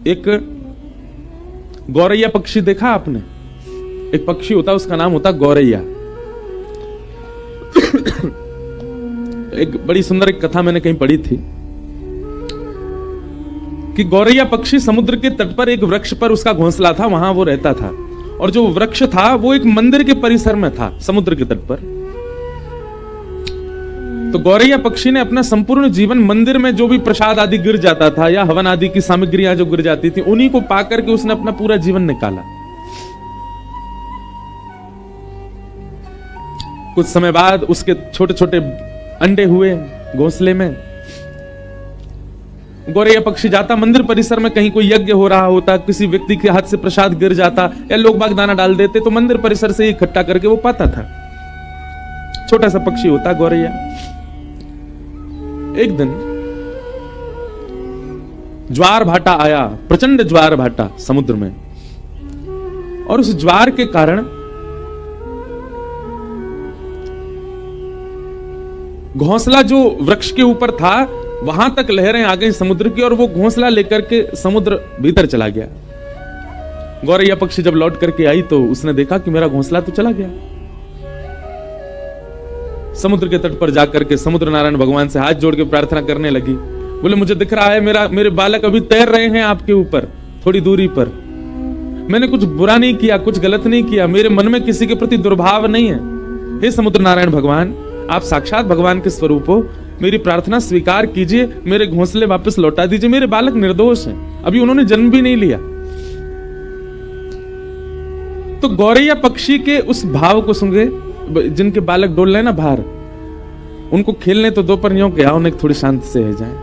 एक गौरैया पक्षी देखा आपने? एक पक्षी होता है, उसका नाम होता गौरैया। एक बड़ी सुंदर एक कथा मैंने कहीं पढ़ी थी कि गौरैया पक्षी समुद्र के तट पर एक वृक्ष पर उसका घोंसला था, वहां वो रहता था। और जो वृक्ष था वो एक मंदिर के परिसर में था, समुद्र के तट पर। तो गौरैया पक्षी ने अपना संपूर्ण जीवन मंदिर में जो भी प्रसाद आदि गिर जाता था या हवन आदि की सामग्रियां जो गिर जाती थी, उन्हीं को पाकर के उसने अपना पूरा जीवन निकाला। कुछ समय बाद उसके छोटे छोटे अंडे हुए घोंसले में। गौरैया पक्षी जाता मंदिर परिसर में, कहीं कोई यज्ञ हो रहा होता, किसी व्यक्ति के हाथ से प्रसाद गिर जाता या लोग बाग दाना डाल देते, तो मंदिर परिसर से इकट्ठा करके वो पाता था। छोटा सा पक्षी होता गौरैया। एक दिन ज्वार भाटा आया, प्रचंड ज्वार भाटा समुद्र में, और उस ज्वार के कारण घोंसला जो वृक्ष के ऊपर था वहां तक लहरें आ गई समुद्र की, और वो घोंसला लेकर के समुद्र भीतर चला गया। गौरैया पक्षी जब लौट करके आई तो उसने देखा कि मेरा घोंसला तो चला गया। समुद्र के तट पर जाकर के समुद्र नारायण भगवान से हाथ जोड़ के प्रार्थना करने लगी। बोले मुझे दिख रहा है मेरे बालक अभी तैर रहे हैं आपके ऊपर थोड़ी दूरी पर। मैंने कुछ बुरा नहीं किया, कुछ गलत नहीं किया, मेरे मन में किसी के प्रति दुर्भाव नहीं है। हे समुद्र नारायण भगवान, आप साक्षात भगवान के स्वरूप हो, मेरी प्रार्थना स्वीकार कीजिए, मेरे घोंसले वापस लौटा दीजिए। मेरे बालक निर्दोष हैं, अभी उन्होंने जन्म भी नहीं लिया। तो गौरैया पक्षी के उस भाव को सुन, जिनके बालक डोल रहे ना बाहर, उनको खेलने तो दो, पर यूं के आओ थोड़ी शांति से है जाए।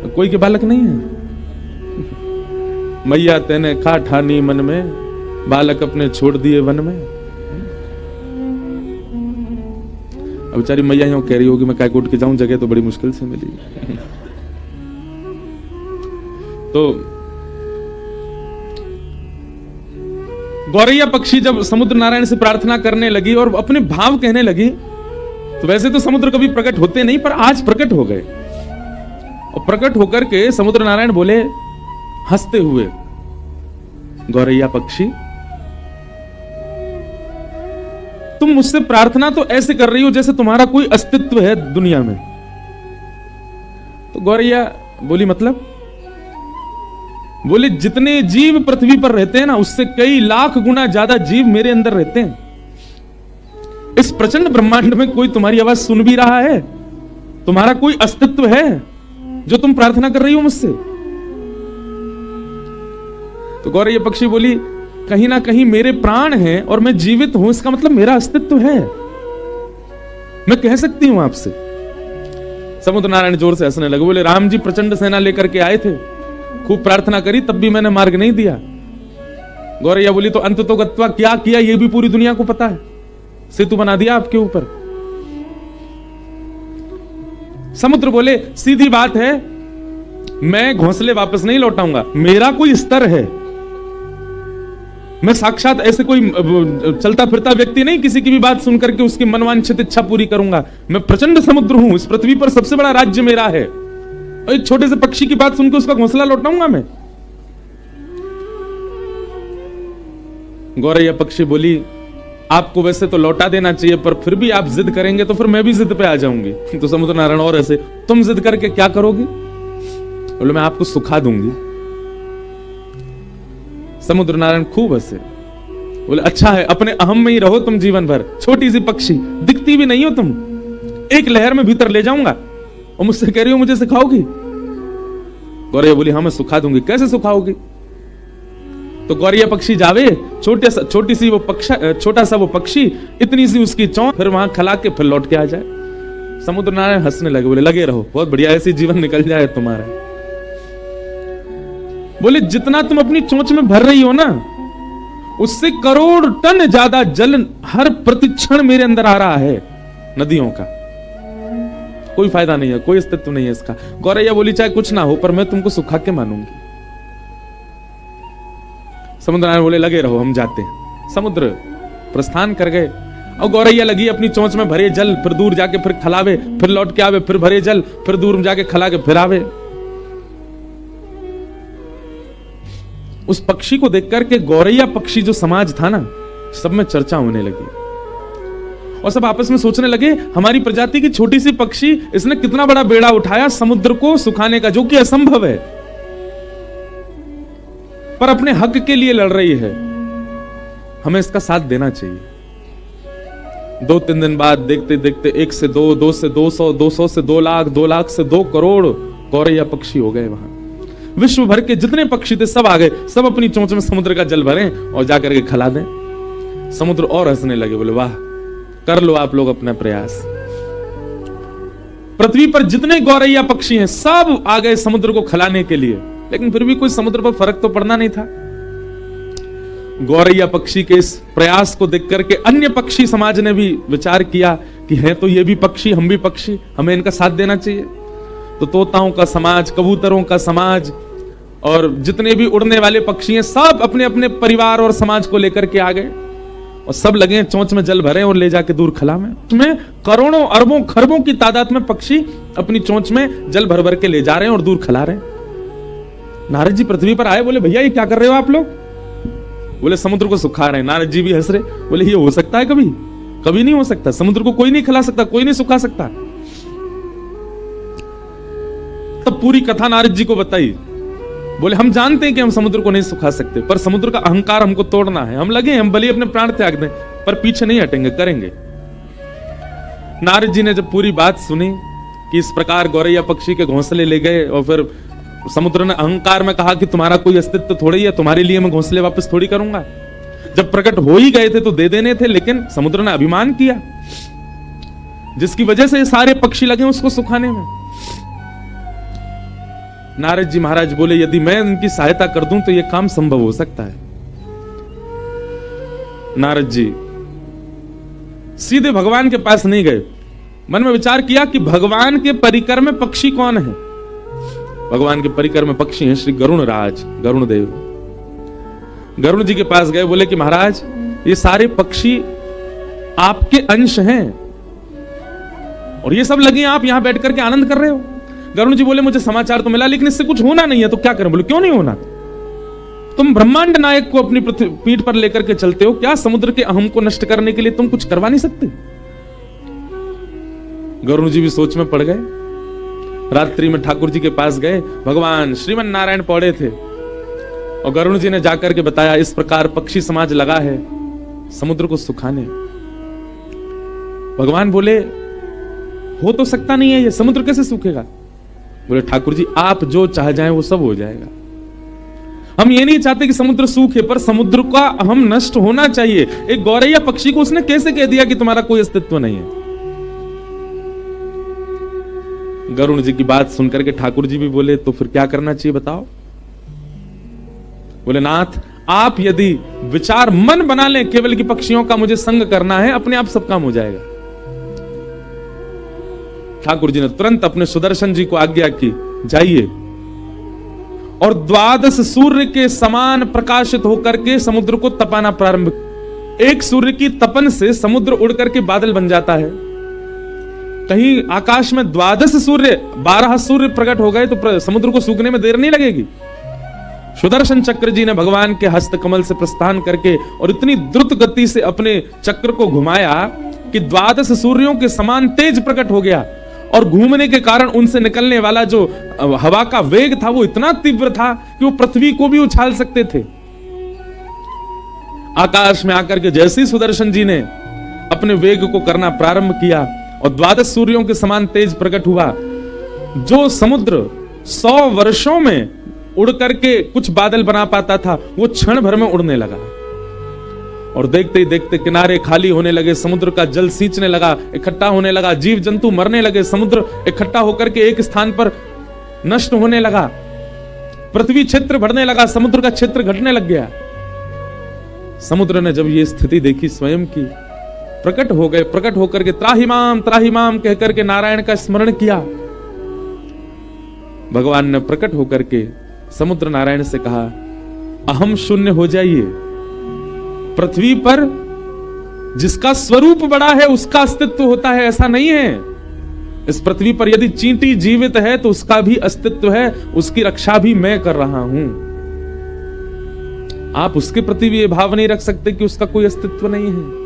कोई के बालक नहीं है। मैया तेने खा ठानी मन में, बालक अपने छोड़ दिए वन में। अब बेचारी मैया यूं कह रही होगी मैं कायकोट के जाऊं, जगह तो बड़ी मुश्किल से मिली। तो गौरैया पक्षी जब समुद्र नारायण से प्रार्थना करने लगी और अपने भाव कहने लगी, तो वैसे तो समुद्र कभी प्रकट होते नहीं, पर आज प्रकट हो गए। और प्रकट होकर के समुद्र नारायण बोले हंसते हुए, गौरैया पक्षी तुम मुझसे प्रार्थना तो ऐसे कर रही हो जैसे तुम्हारा कोई अस्तित्व है दुनिया में। तो गौरैया बोली मतलब? बोले जितने जीव पृथ्वी पर रहते हैं ना, उससे कई लाख गुना ज्यादा जीव मेरे अंदर रहते हैं। इस प्रचंड ब्रह्मांड में कोई तुम्हारी आवाज सुन भी रहा है? तुम्हारा कोई अस्तित्व है जो तुम प्रार्थना कर रही हो मुझसे? तो गौरैया पक्षी बोली कहीं ना कहीं मेरे प्राण हैं और मैं जीवित हूं, इसका मतलब मेरा अस्तित्व है, मैं कह सकती हूं आपसे। समुद्र नारायण जोर से हंसने लगे। बोले राम जी प्रचंड सेना लेकर के आए थे, खूब प्रार्थना करी, तब भी मैंने मार्ग नहीं दिया। गौरैया बोली तो अंत तो गत्वा क्या किया ये भी पूरी दुनिया को पता है, सेतु बना दिया आपके ऊपर। समुद्र बोले सीधी बात है, मैं घोंसले वापस नहीं लौटाऊंगा, मेरा कोई स्तर है। मैं साक्षात ऐसे कोई चलता फिरता व्यक्ति नहीं, किसी की भी बात सुनकर के उसकी मनवांछित इच्छा पूरी करूंगा। मैं प्रचंड समुद्र हूं, इस पृथ्वी पर सबसे बड़ा राज्य मेरा है, और एक छोटे से पक्षी की बात सुनकर उसका घोंसला लौटाऊंगा मैं? गौरैया पक्षी बोली आपको वैसे तो लौटा देना चाहिए, पर फिर भी आप जिद करेंगे तो फिर मैं भी जिद पे आ जाऊंगी। तो समुद्र नारायण और ऐसे, तुम जिद करके क्या करोगी? बोले मैं आपको सुखा दूंगी। समुद्र नारायण खूब हंसे। बोले अच्छा है, अपने अहम में ही रहो तुम जीवन भर, छोटी सी पक्षी, दिखती भी नहीं हो तुम, एक लहर में भीतर ले जाऊंगा और मुझसे कह रही हो मुझे सिखाओगी? गौरैया बोली हाँ मैं सुखा दूंगी। कैसे सुखाओगी? तो गौरैया पक्षी जावे, छोटी सी वो छोटा सा वो पक्षी, इतनी सी उसकी चोंच, फिर वहां खला के फिर लौट के आ जाए। समुद्र नारायण हंसने लगे। बोले लगे रहो, बहुत बढ़िया, ऐसी जीवन निकल जाए तुम्हारा। बोले जितना तुम अपनी चोंच में भर रही हो ना, उससे करोड़ टन ज्यादा जल हर प्रतिक्षण मेरे अंदर आ रहा है, नदियों का। कोई फायदा नहीं है, कोई अस्तित्व नहीं है इसका। गौरैया बोली चाहे कुछ ना हो, पर मैं तुमको सुखा के मानूंगी। समुद्र नारायण बोले लगे रहो, हम जाते हैं। समुद्र प्रस्थान कर गए और गौरैया लगी अपनी चोंच में भरे जल, फिर दूर जाके फिर खलावे, फिर लौट के आवे, फिर भरे जल, फिर दूर जाके खला के फिर आवे। उस पक्षी को देख करके गौरैया पक्षी जो समाज था ना, सब में चर्चा होने लगी और सब आपस में सोचने लगे हमारी प्रजाति की छोटी सी पक्षी, इसने कितना बड़ा बेड़ा उठाया समुद्र को सुखाने का, जो कि असंभव है, पर अपने हक के लिए लड़ रही है, हमें इसका साथ देना चाहिए। 2-3 दिन बाद देखते देखते 1 से 2, 2 से 200, 200 से 2 लाख, 2 लाख से 2 करोड़ गौरैया पक्षी हो गए। वहां विश्व भर के जितने पक्षी थे सब आ गए, सब अपनी चोंच में समुद्र का जल भरें और जाकर के खिला दें। समुद्र और हंसने लगे, बोले वाह, कर लो आप लोग अपना प्रयास। पृथ्वी पर जितने गौरैया पक्षी हैं सब आ गए समुद्र को खिलाने के लिए, लेकिन फिर भी कोई समुद्र पर फर्क तो पड़ना नहीं था। गौरैया पक्षी के इस प्रयास को देख करके अन्य पक्षी समाज ने भी विचार किया कि हैं तो ये भी पक्षी, हम भी पक्षी, हमें इनका साथ देना चाहिए। तो तोताओं का समाज, कबूतरों का समाज और जितने भी उड़ने वाले पक्षी हैं सब अपने अपने परिवार और समाज को लेकर के आ गए और सब लगे चोंच में जल भरे और ले जाके दूर खला में। उसमें करोड़ों अरबों खरबों की तादाद में पक्षी अपनी चोंच में जल भर भर के ले जा रहे हैं और दूर खिला रहे हैं। नारद जी पृथ्वी पर आए, बोले भैया ये क्या कर रहे हो आप लोग? बोले समुद्र को सुखा रहे हैं। नारद जी भी हंस रहे, बोले ये हो सकता है कभी? कभी नहीं हो सकता, समुद्र को कोई नहीं खिला सकता, कोई नहीं सुखा सकता। तब पूरी कथा नारद जी को बताई। बोले हम जानते हैं कि हम समुद्र को नहीं सुखा सकते, पर समुद्र का अहंकार हमको तोड़ना है, हम लगे, हम भले अपने प्राण त्याग दें, पर पीछे नहीं हटेंगे, करेंगे। नारद जी ने जब पूरी बात सुनी कि इस प्रकार गौरैया पक्षी के घोंसले ले गए और फिर समुद्र ने अहंकार में कहा कि तुम्हारा कोई अस्तित्व थोड़ी है, तुम्हारे लिए मैं घोंसले वापस थोड़ी करूंगा। जब प्रकट हो ही गए थे तो दे देने थे, लेकिन समुद्र ने अभिमान किया, जिसकी वजह से सारे पक्षी लगे उसको सुखाने में। नारद जी महाराज बोले यदि मैं इनकी सहायता कर दूं तो यह काम संभव हो सकता है। नारद जी सीधे भगवान के पास नहीं गए, मन में विचार किया कि भगवान के परिकर में पक्षी कौन है। भगवान के परिकर में पक्षी हैं श्री गरुण राज, गरुण देव। गरुण जी के पास गए, बोले कि महाराज ये सारे पक्षी आपके अंश हैं और ये सब लगे आप यहां बैठ करके आनंद कर रहे हो। गरुण जी बोले मुझे समाचार तो मिला, लेकिन इससे कुछ होना नहीं है, तो क्या करें? बोले क्यों नहीं होना? तुम ब्रह्मांड नायक को अपनी पीठ पर लेकर के चलते हो, क्या समुद्र के अहम को नष्ट करने के लिए तुम कुछ करवा नहीं सकते? गरुण जी भी सोच में पड़ गए। रात्रि में ठाकुर जी के पास गए, भगवान श्रीमन नारायण पौड़े थे और गरुण जी ने जाकर के बताया इस प्रकार पक्षी समाज लगा है समुद्र को सुखाने। भगवान बोले हो तो सकता नहीं है, ये समुद्र कैसे सूखेगा? बोले ठाकुर जी आप जो चाह जाएं वो सब हो जाएगा। हम ये नहीं चाहते कि समुद्र सूखे, पर समुद्र का अहम नष्ट होना चाहिए। एक गौरैया पक्षी को उसने कैसे कह दिया कि तुम्हारा कोई अस्तित्व नहीं है? गरुण जी की बात सुनकर के ठाकुर जी भी बोले तो फिर क्या करना चाहिए बताओ? बोले नाथ आप यदि विचार मन बना लें केवल कि पक्षियों का मुझे संग करना है, अपने आप सब काम हो जाएगा। ठाकुर जी ने तुरंत अपने सुदर्शन जी को आज्ञा की, जाइए और 12 सूर्य के समान प्रकाशित होकर के समुद्र को तपाना प्रारंभ। एक सूर्य की तपन से समुद्र उड़ करके बादल बन जाता है। कहीं आकाश में 12 सूर्य 12 सूर्य प्रकट हो गए तो समुद्र को सूखने में देर नहीं लगेगी। सुदर्शन चक्र जी ने भगवान के हस्त कमल से प्रस्थान करके और इतनी द्रुत गति से अपने चक्र को घुमाया कि 12 सूर्यों के समान तेज प्रकट हो गया और घूमने के कारण उनसे निकलने वाला जो हवा का वेग था वो इतना तीव्र था कि वो पृथ्वी को भी उछाल सकते थे। आकाश में आकर के जैसे ही सुदर्शन जी ने अपने वेग को करना प्रारंभ किया और 12 सूर्यों के समान तेज प्रकट हुआ, जो समुद्र 100 वर्षों में उड़ करके कुछ बादल बना पाता था वो क्षण भर में उड़ने लगा और देखते ही देखते किनारे खाली होने लगे, समुद्र का जल सींचने लगा, इकट्ठा होने लगा, जीव जंतु मरने लगे, समुद्र इकट्ठा होकर के एक स्थान पर नष्ट होने लगा, पृथ्वी क्षेत्र बढ़ने लगा, समुद्र का क्षेत्र घटने लग गया। समुद्र ने जब ये स्थिति देखी स्वयं की, प्रकट हो गए, प्रकट होकर के त्राहिमाम कह करके नारायण का स्मरण किया। भगवान ने प्रकट होकर के समुद्र नारायण से कहा अहम शून्य हो जाइए, पृथ्वी पर जिसका स्वरूप बड़ा है उसका अस्तित्व होता है, ऐसा नहीं है। इस पृथ्वी पर यदि चींटी जीवित है तो उसका भी अस्तित्व है, उसकी रक्षा भी मैं कर रहा हूं। आप उसके प्रति भी ये भाव नहीं रख सकते कि उसका कोई अस्तित्व नहीं है।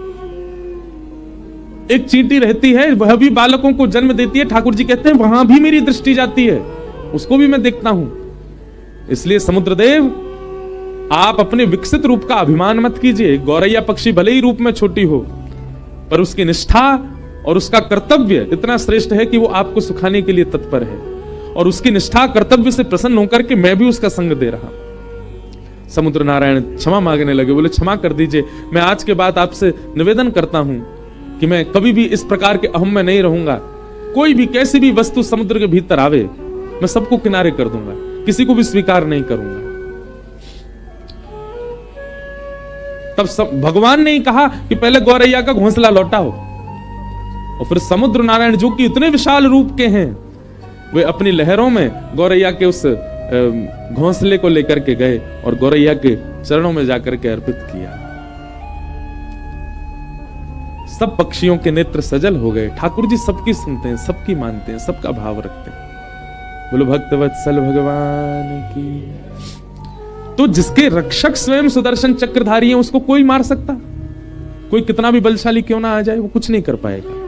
एक चींटी रहती है, वह भी बालकों को जन्म देती है। ठाकुर जी कहते हैं वहां भी मेरी दृष्टि जाती है, उसको भी मैं देखता हूं। इसलिए समुद्रदेव, आप अपने विकसित रूप का अभिमान मत कीजिए। गौरैया पक्षी भले ही रूप में छोटी हो, पर उसकी निष्ठा और उसका कर्तव्य इतना श्रेष्ठ है कि वो आपको सुखाने के लिए तत्पर है, और उसकी निष्ठा कर्तव्य से प्रसन्न होकर के मैं भी उसका संग दे रहा। समुद्र नारायण क्षमा मांगने लगे, बोले क्षमा कर दीजिए, मैं आज के बाद आपसे निवेदन करता हूं कि मैं कभी भी इस प्रकार के अहम में नहीं रहूंगा। कोई भी कैसी भी वस्तु समुद्र के भीतर आवे, मैं सबको किनारे कर दूंगा, किसी को भी स्वीकार नहीं करूंगा। तब भगवान ने ही कहा कि पहले गौरैया का घोंसला लौटाओ, और फिर समुद्र नारायण जो कि इतने विशाल रूप के हैं, वे अपनी लहरों में गौरैया के उस घोंसले को लेकर के गए और गौरैया के चरणों में जाकर के अर्पित किया। सब पक्षियों के नेत्र सजल हो गए। ठाकुर जी सबकी सुनते हैं, सबकी मानते हैं, सबका भाव रखते हैं। बोलो भक्तवत्सल भगवान की। तो जिसके रक्षक स्वयं सुदर्शन चक्रधारी हैं, उसको कोई मार सकता? कोई कितना भी बलशाली क्यों ना आ जाए, वो कुछ नहीं कर पाएगा।